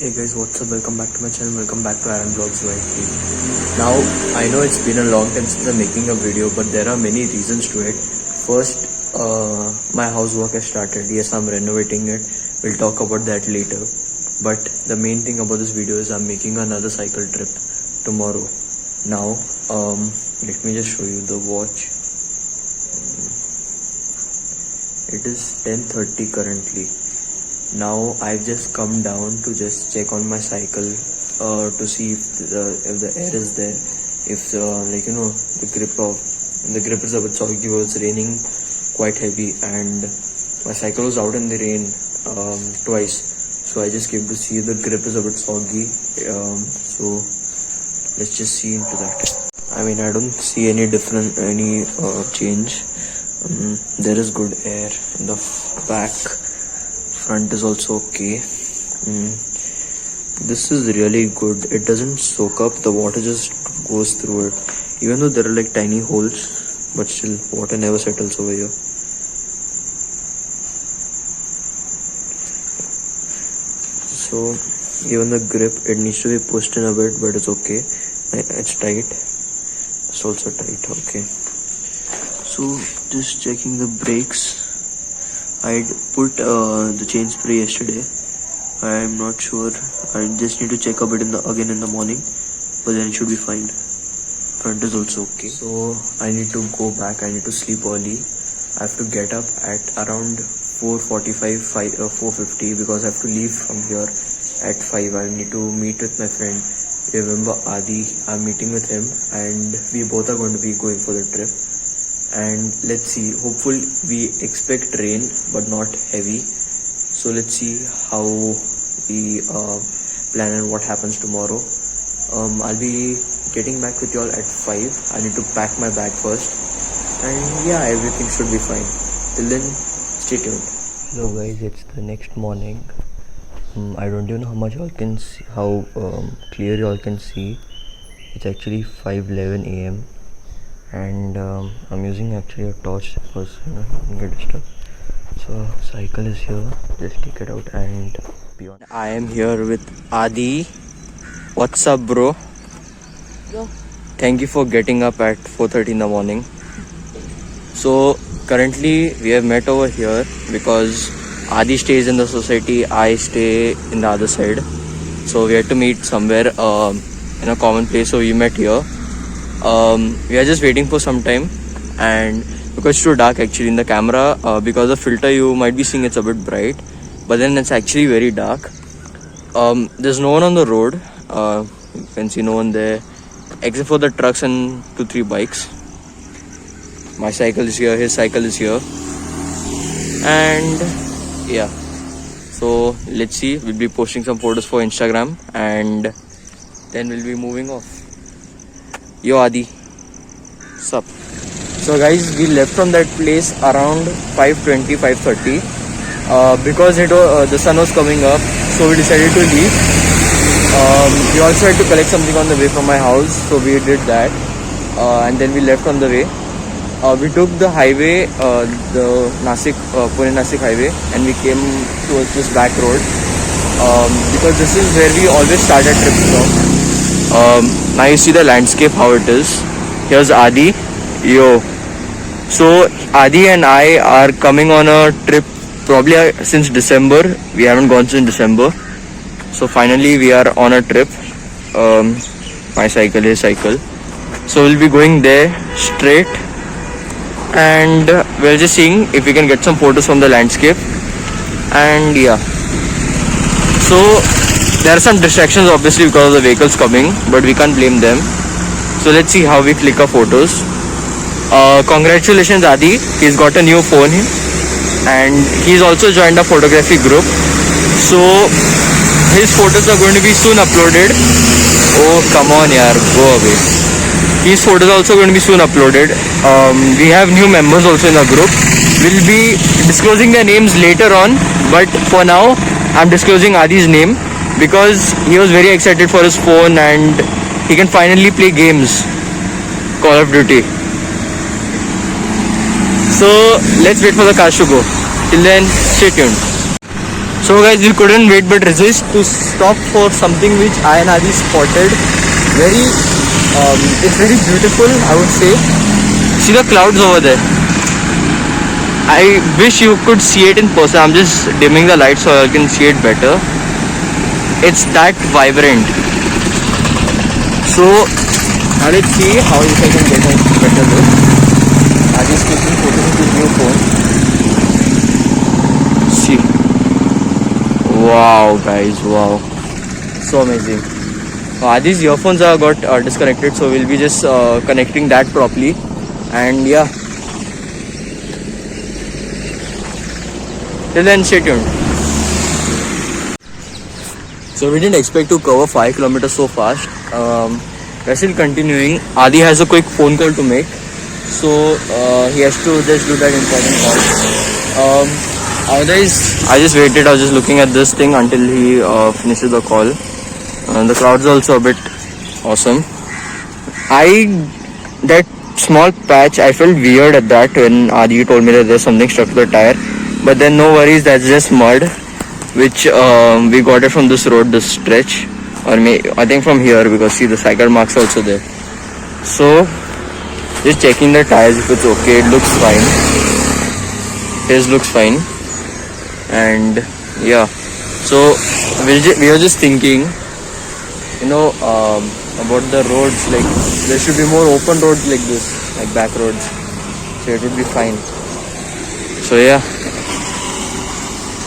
Hey guys, what's up? Welcome back to my channel. Welcome back to Aaron Vlogs YT. Now, I know it's been a long time since I'm making a video, but there are many reasons to it. First, my house work has started. Yes, I'm renovating it. We'll talk about that later. But the main thing about this video is I'm making another cycle trip tomorrow. Now, let me just show you the watch. It is 10:30 currently. Now I've just come down to just check on my cycle to see if the air is there, if the grip is a bit soggy. It was raining quite heavy and my cycle was out in the rain twice, so I just came to see the grip is a bit soggy. So let's just see into that. I mean, I don't see any change. There is good air in the back. Front is also okay. This is really good. It doesn't soak up, the water just goes through it, even though there are like tiny holes, but still water never settles over here. So even the grip, it needs to be pushed in a bit, but it's okay. It's tight. It's also tight. Okay, so just checking the brakes. I put the chain spray yesterday. I'm not sure. I just need to check a bit again in the morning, but then it should be fine. Front is also okay. So I need to go back. I need to sleep early. I have to get up at around 4:45, 4:50 because I have to leave from here at 5. I need to meet with my friend. Remember Adi? I'm meeting with him, and we both are going to be going for the trip. And let's see, hopefully we expect rain but not heavy, so let's see how we plan and what happens tomorrow. I'll be getting back with y'all at 5. I need to pack my bag first, and yeah, everything should be fine. Till then, stay tuned. Hello guys, it's the next morning. I don't even know how much y'all can see, how clear y'all can see. It's actually 5:11 a.m. and I'm using actually a torch because don't get disturbed. So cycle is here, just take it out and beyond. I am here with Adi. What's up, bro? Yo. Thank you for getting up at 4:30 in the morning. So currently we have met over here because Adi stays in the society, I stay in the other side. So we had to meet somewhere in a common place, so we met here. We are just waiting for some time, and because it's too dark actually in the camera, because of filter you might be seeing it's a bit bright, but then it's actually very dark. There's no one on the road. You can see no one there except for the trucks and 2-3 bikes. My cycle is here, his cycle is here, and yeah, so let's see. We'll be posting some photos for Instagram and then we'll be moving off. Yo Adi, sup? So guys, we left from that place around 5:20, 5:30 because the sun was coming up, so we decided to leave. We also had to collect something on the way from my house, so we did that, and then we left on the way. We took the highway, the Pune-Nasik highway, and we came towards this back road because this is where we always start our trips from. Now you see the landscape how it is. Here's Adi. Yo. So Adi and I are coming on a trip probably since December. We haven't gone since December. So finally we are on a trip. My cycle, his cycle. So we'll be going there straight, and we're just seeing if we can get some photos from the landscape. And yeah. So there are some distractions obviously because of the vehicles coming, but we can't blame them. So let's see how we click our photos. Congratulations Adi, he's got a new phone and he's also joined a photography group. So his photos are going to be soon uploaded. Oh come on yaar, go away. His photos are also going to be soon uploaded. We have new members also in the group. We'll be disclosing their names later on, but for now I'm disclosing Adi's name because he was very excited for his phone and he can finally play games, Call of Duty. So let's wait for the cars to go. Till then, stay tuned. So guys, we couldn't wait but resist to stop for something which I and Adi spotted. Very, it's very beautiful, I would say. See the clouds over there. I wish you could see it in person. I'm just dimming the light so I can see it better. It's that vibrant. So now let's see how if I can get a better look. Adi's taking photos with his new phone. See. Wow guys, wow. So amazing. Adi's earphones are got disconnected, so we'll be just connecting that properly. And yeah. Till then, stay tuned. So we didn't expect to cover 5 kilometers so fast. We're still continuing. Adi has a quick phone call to make, so he has to just do that important call. Otherwise, I just waited. I was just looking at this thing until he finishes the call. The crowd's also a bit awesome. That small patch, I felt weird at that when Adi told me that there's something stuck to the tire. But then no worries, that's just mud, which we got it from this road, this stretch, or I think from here, because see the cycle marks are also there. So just checking the tires if it's okay. It looks fine. His looks fine. And yeah, so we were just thinking, about the roads, like there should be more open roads like this, like back roads, so it would be fine. So yeah,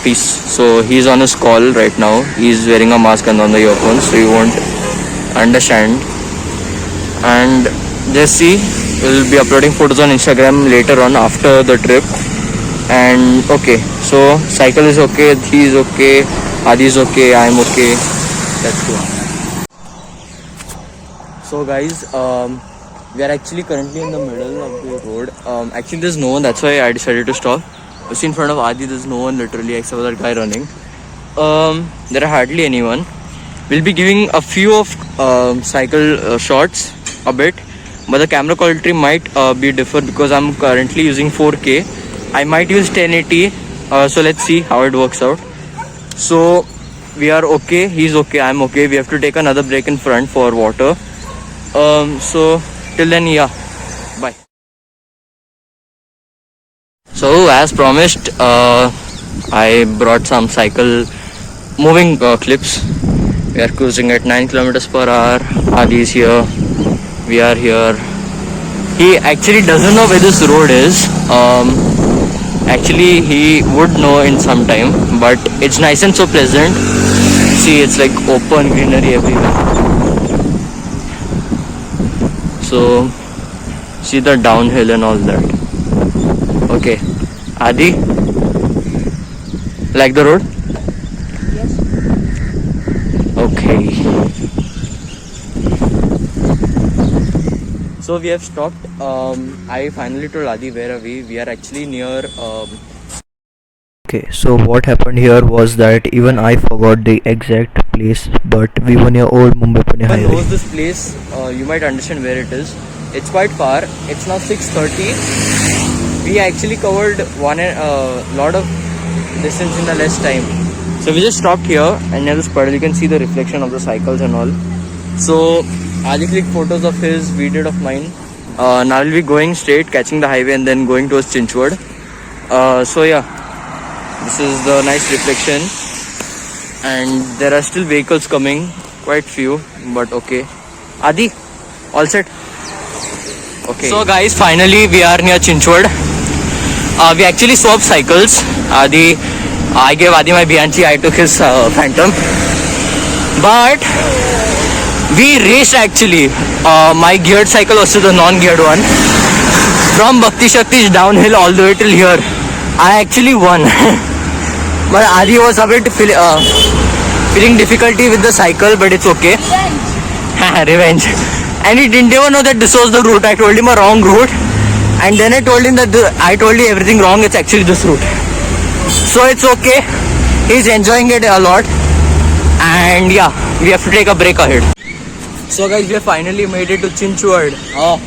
peace. So he's on his call right now. He's wearing a mask and on the earphones, so you won't understand. And just see, we'll be uploading photos on Instagram later on after the trip. And okay, so cycle is okay, he is okay, Adi is okay, I'm okay. That's cool. So guys, we are actually currently in the middle of the road. Actually there's no one, that's why I decided to stop. You see in front of Adi, there's no one literally except for that guy running. There are hardly anyone. We'll be giving a few of cycle shots a bit, but the camera quality might be different because I'm currently using 4K. I might use 1080, so let's see how it works out. So we are okay, he's okay, I'm okay. We have to take another break in front for water. So till then, yeah, bye. So as promised, I brought some cycle moving clips. We are cruising at 9 kilometers per hour. Adi is here. We are here. He actually doesn't know where this road is. Actually, he would know in some time, but it's nice and so pleasant. See, it's like open greenery everywhere. So, see the downhill and all that. Okay, Adi, like the road? Yes. Okay. So we have stopped. I finally told Adi where are we. We are actually near. Okay, so what happened here was that even I forgot the exact place, but we were near Old Mumbai Pune If Highway. knows this place, you might understand where it is. It's quite far. It's now 6:30. We actually covered lot of distance in the less time. So we just stopped here, and near this puddle you can see the reflection of the cycles and all. So Adi clicked photos of his, we did of mine. Now we'll be going straight, catching the highway, and then going towards Chinchwad. So yeah, this is the nice reflection, and there are still vehicles coming, quite few, but okay. Adi, all set? Okay. So guys, finally we are near Chinchwad. We actually swapped cycles. I gave Adi my Bianchi, I took his Phantom. But we raced actually. My geared cycle was the non-geared one. From Bhakti Shakti's downhill all the way till here. I actually won. But Adi was a bit feeling difficulty with the cycle, but it's okay. Revenge. And he didn't even know that this was the route. I told him a wrong route. And then I told him that I told you everything wrong. It's actually this route. So it's okay. He's enjoying it a lot. And yeah, we have to take a break ahead. So guys, we have finally made it to Chinchwad. Oh,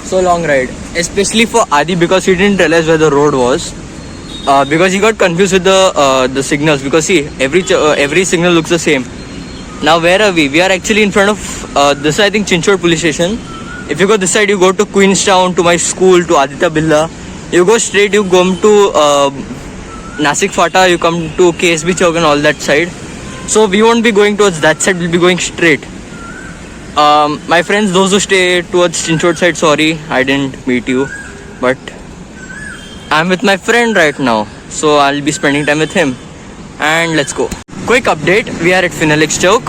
so long ride. Especially for Adi because he didn't realize where the road was. because he got confused with the signals. Because see, every signal looks the same. Now where are we? We are actually in front of this. I think Chinchod police station. If you go this side, you go to Queenstown, to my school, to Aditya Birla. You go straight, you come to Nasik Fata, you come to KSB Chowk and all that side. So we won't be going towards that side, we'll be going straight. My friends, those who stay towards Chinchod side, sorry, I didn't meet you. But I'm with my friend right now, so I'll be spending time with him. And let's go. Quick update, we are at Phoenix Chowk.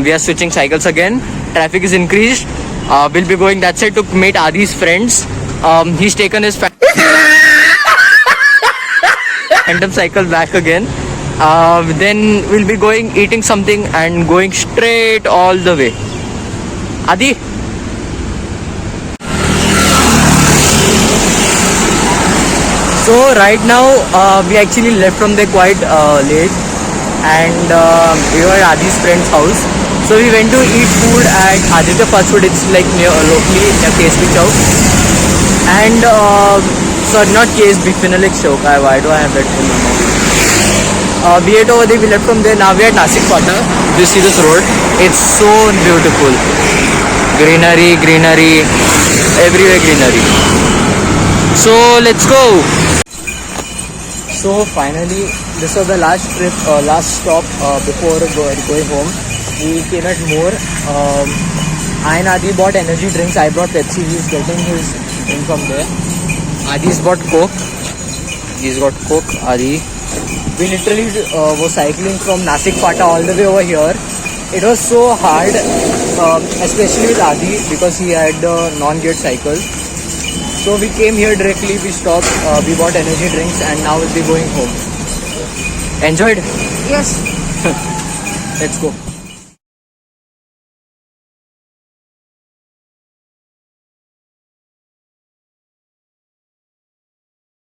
We are switching cycles again. Traffic is increased. We'll be going that side to meet Adi's friends. He's taken his phantom cycle back again. Then we'll be going, eating something and going straight all the way. Adi? So right now we actually left from there quite late, and we were at Adi's friend's house. So we went to eat food at Aditya Fast Food. It's like locally near KSB Chowk. And sorry, not KSB, Phoenix Chowk. Why do I have that in my mouth? We ate over there, we left from there. Now we are at Nasik Fata. You see this road? It's so beautiful. Greenery, greenery, everywhere greenery. So let's go. So finally, this was the last trip, last stop before going home. We came at More. I and Adi bought energy drinks. I brought Pepsi. He's getting his drink from there. Adi's bought Coke. He's got Coke. Adi. We literally were cycling from Nasik Fata all the way over here. It was so hard, especially with Adi, because he had the non-geared cycle. So we came here directly, we stopped, we bought energy drinks, and now we'll be going home. Enjoyed? Yes. Let's go.